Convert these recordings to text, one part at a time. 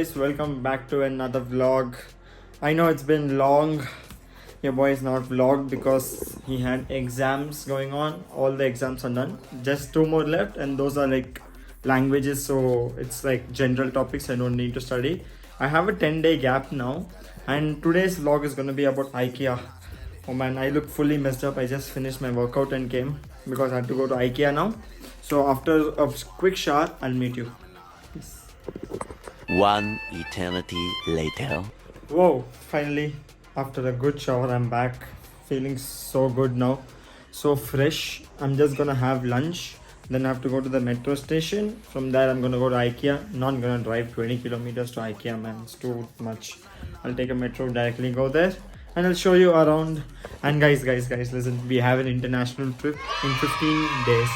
guys, welcome back to another vlog. I know it's been long. Your boy is not vlogged because he had exams going on. All the exams are done. Just two more left, and those are like languages, so it's like general topics I don't need to study. I have a 10-day gap now, and today's vlog is gonna be about IKEA. Oh man, I look fully messed up. I just finished my workout and came because I had to go to IKEA now. So after a quick shower, I'll meet you. Peace. One eternity later. Whoa, finally, after a good shower, I'm back. Feeling so good now. So fresh. I'm just gonna have lunch. Then I have to go to the metro station. From there, I'm gonna go to IKEA. Not gonna drive 20 kilometers to IKEA, man. It's too much. I'll take a metro, directly go there. And I'll show you around. And guys, listen. We have an international trip in 15 days.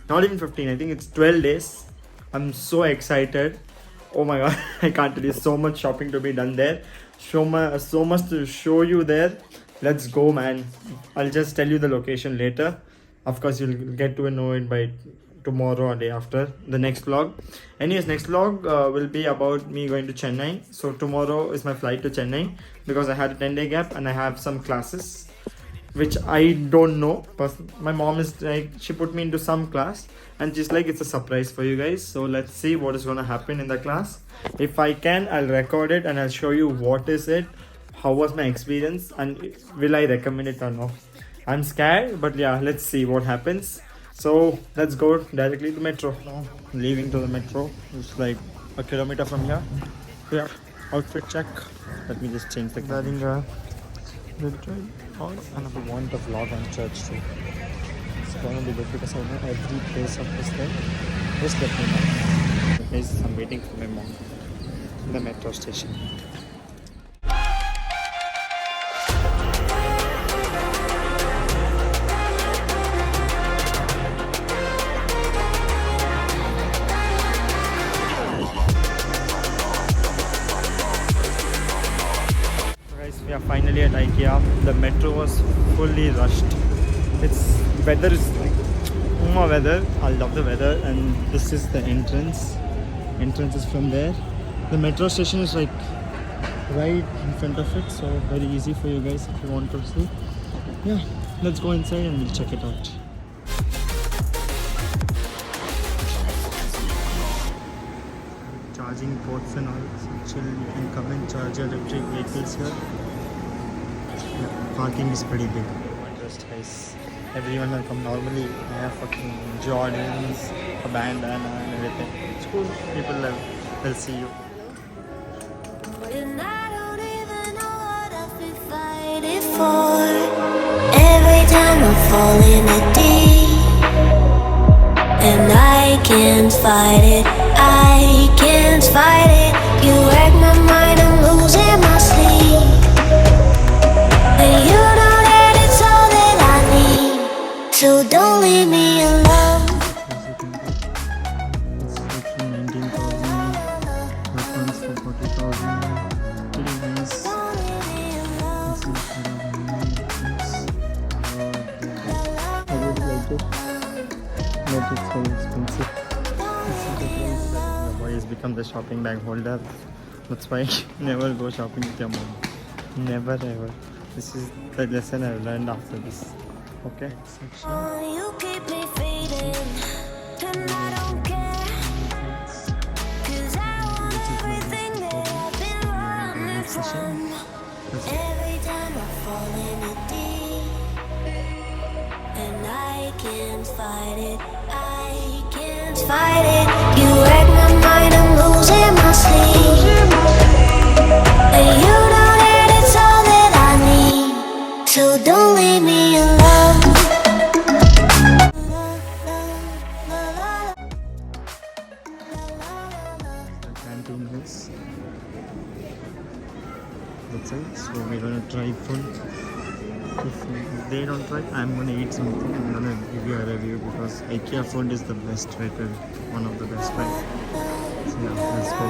Not even 15, I think it's 12 days. I'm so excited. Oh my god, I can't tell you, so much shopping to be done there. So much to show you there. Let's go, man. I'll just tell you the location later. Of course, you'll get to know it by tomorrow or day after the next vlog. Anyways, next vlog will be about me going to Chennai. So tomorrow is my flight to Chennai because I had a 10-day gap and I have some classes which I don't know. My mom is like, she put me into some class and she's like, it's a surprise for you guys. So let's see what is gonna happen in the class. If I can, I'll record it and I'll show you what is it, how was my experience, and will I recommend it or not. I'm scared, but yeah, let's see what happens. So let's go directly to metro. Now leaving to the metro. It's like a kilometer from here. Yeah, outfit check. Let me just change the camera. And I want the vlog on church too. It's gonna be good because I know every place of this thing. Just let me know. Guys, I'm waiting for my mom in the metro station. We are finally at IKEA. The metro was fully rushed. Its weather is like weather. I love the weather, and this is the entrance. Entrance is from there. The metro station is like right in front of it, so very easy for you guys if you want to see. Yeah, let's go inside and we'll check it out. Charging ports and all, so chill. You can come and charge your electric vehicles here. Yeah, parking is pretty big. Just guys, everyone will come normally. I have fucking Jordans, a bandana, and everything. It's cool. People will see you. And I don't even know what I've been fighting for. Every time I fall in the deep, and I can't fight it. I can't fight it. You wreck my mind, I'm losing my sleep. And you know that it's all that I need. So don't leave me alone. It's actually 19,000. That one's for 40,000. Pretty nice. Don't leave me alone. I really like it. But it's very expensive. The boy has become the shopping bag holder. That's why never go shopping with your mom. Never ever. This is the lesson I've learned after this. Okay. Section. Oh, you keep me fading, and I don't care. 'Cause I want everything that I've been running from. Every time I fall in it deep, and I can't fight it. I can't fight it. You wreck my mind, I'm losing my sleep. And you know that it's all that I need. So don't leave me alone. The canteen is. That's it. So we're gonna try food. If they don't try, I'm gonna eat something. I'm gonna give you a review because IKEA food is the best rated, one of the best, right? So yeah, let's go.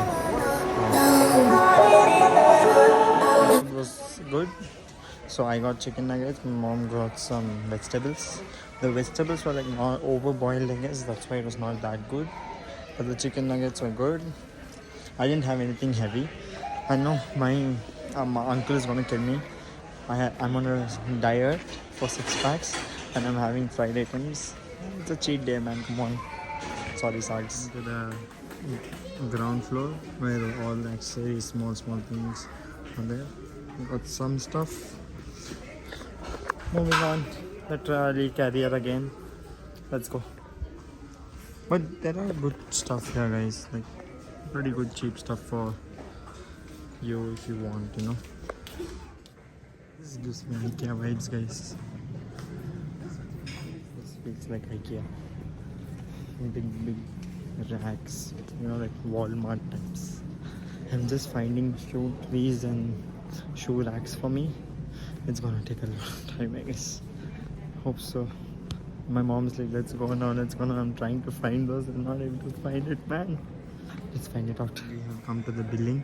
It was good. So I got chicken nuggets. My mom got some vegetables. The vegetables were like not overboiled, I guess. That's why it was not that good. But the chicken nuggets were good. I didn't have anything heavy. I know my uncle is gonna kill me. I'm on a diet for 6 packs and I'm having fried items. It's a cheat day, man. Come on. Sorry, Sargs. To the ground floor where all the accessories, small things are there. We got some stuff. Moving on. The trolley carrier again. Let's go. But there are good stuff here, guys. Like pretty good cheap stuff for you if you want, you know. This gives me IKEA vibes, guys. This feels like IKEA. Big racks, you know, like Walmart types. I'm just finding shoe trees and shoe racks for me. It's gonna take a lot of time, I guess. Hope so. My mom's like, let's go now, let's go now. I'm trying to find those. I'm not able to find it, man. Let's find it out. We have come to the billing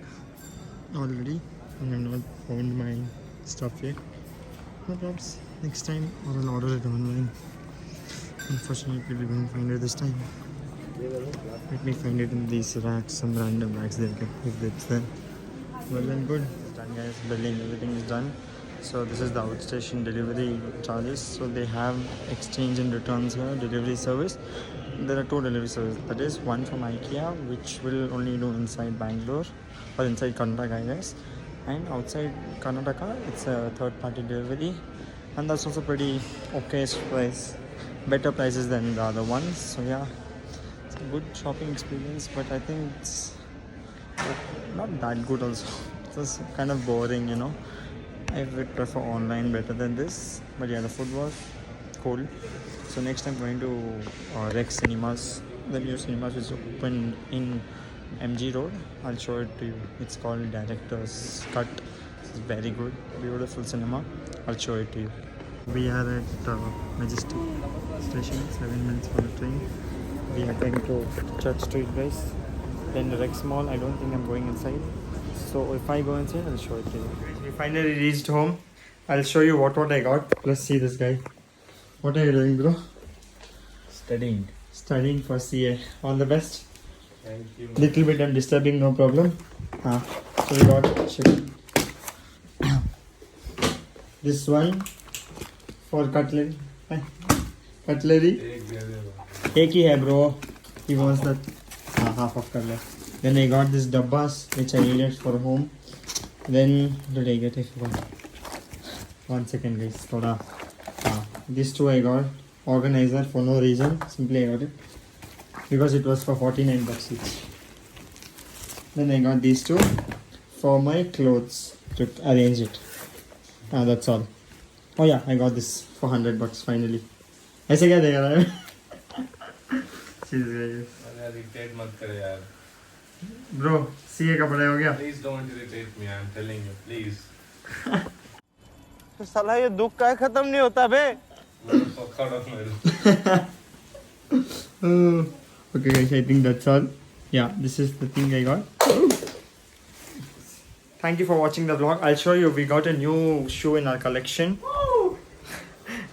already and I've not found my stuff yet. No problems. Next time I'll order it online. Unfortunately, we won't find it this time. Let me find it in these racks, some random racks there if it's there. Well then, good. It's done, guys. Billing, everything is done. So this is the outstation delivery charges. So they have exchange and returns here, delivery service. There are 2 delivery services. That is one from IKEA, which will only do inside Banglore or inside Karnataka, I guess. And outside Karnataka, it's a third-party delivery, and that's also pretty okay price, better prices than the other ones. So yeah, it's a good shopping experience, but I think it's not that good also. It's just kind of boring, you know. I would prefer online better than this, but yeah, the food was cool. So next I'm going to Rex Cinemas, the new cinemas which opened in MG Road. I'll show it to you. It's called Director's Cut. It's very good, beautiful cinema. I'll show it to you. We are at Majestic Station, 7 minutes for the train. We are going to Church Street, guys. Then the Rex Mall. I don't think I'm going inside. So if I go inside, I'll show it to you. We finally reached home. I'll show you what I got. Let's see this guy. What are you doing, bro? Studying. Studying for CA. All the best. Thank you. Little bit I'm disturbing, no problem. So we got shit. This one for cutlery. Cutlery. एक ही है bro. He wants that half of cutlery. Then I got this dabbas which I needed for home. Then did I get it? 1 second, guys. Thoda. These 2 I got. Organizer for no reason. Simply I got it because it was for 49 bucks each. Then I got these 2 for my clothes to arrange it. That's all. Oh yeah, I got this for 100 bucks finally. ऐसे क्या देगा ना? Irritate मत कर यार. Bro, CA का पढ़ाई हो गया? Please don't irritate me. I'm telling you, please. तो साला ये दुख का खत्म नहीं होता बे. Okay guys, I think that's all. Yeah, this is the thing I got. Thank you for watching the vlog. I'll show you, we got a new shoe in our collection.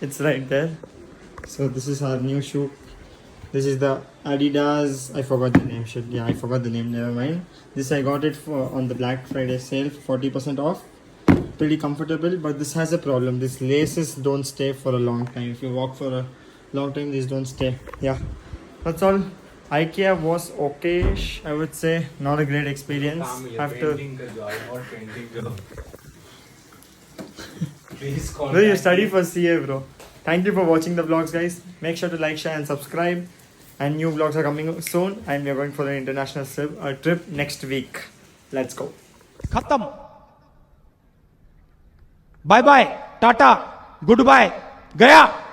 It's right there. So this is our new shoe. This is the Adidas, I forgot the name, shit. Yeah, I forgot the name, never mind. This I got it for on the Black Friday sale, 40% off. Pretty comfortable, but this has a problem. These laces don't stay for a long time. If you walk for a long time, these don't stay. Yeah, that's all. IKEA was okay-ish, I would say. Not a great experience. After Please bro, you study for CA, bro. Thank you for watching the vlogs, guys. Make sure to like, share and subscribe. And new vlogs are coming soon. And we are going for an international trip next week. Let's go. खत्म. Bye bye, tata, goodbye, गया.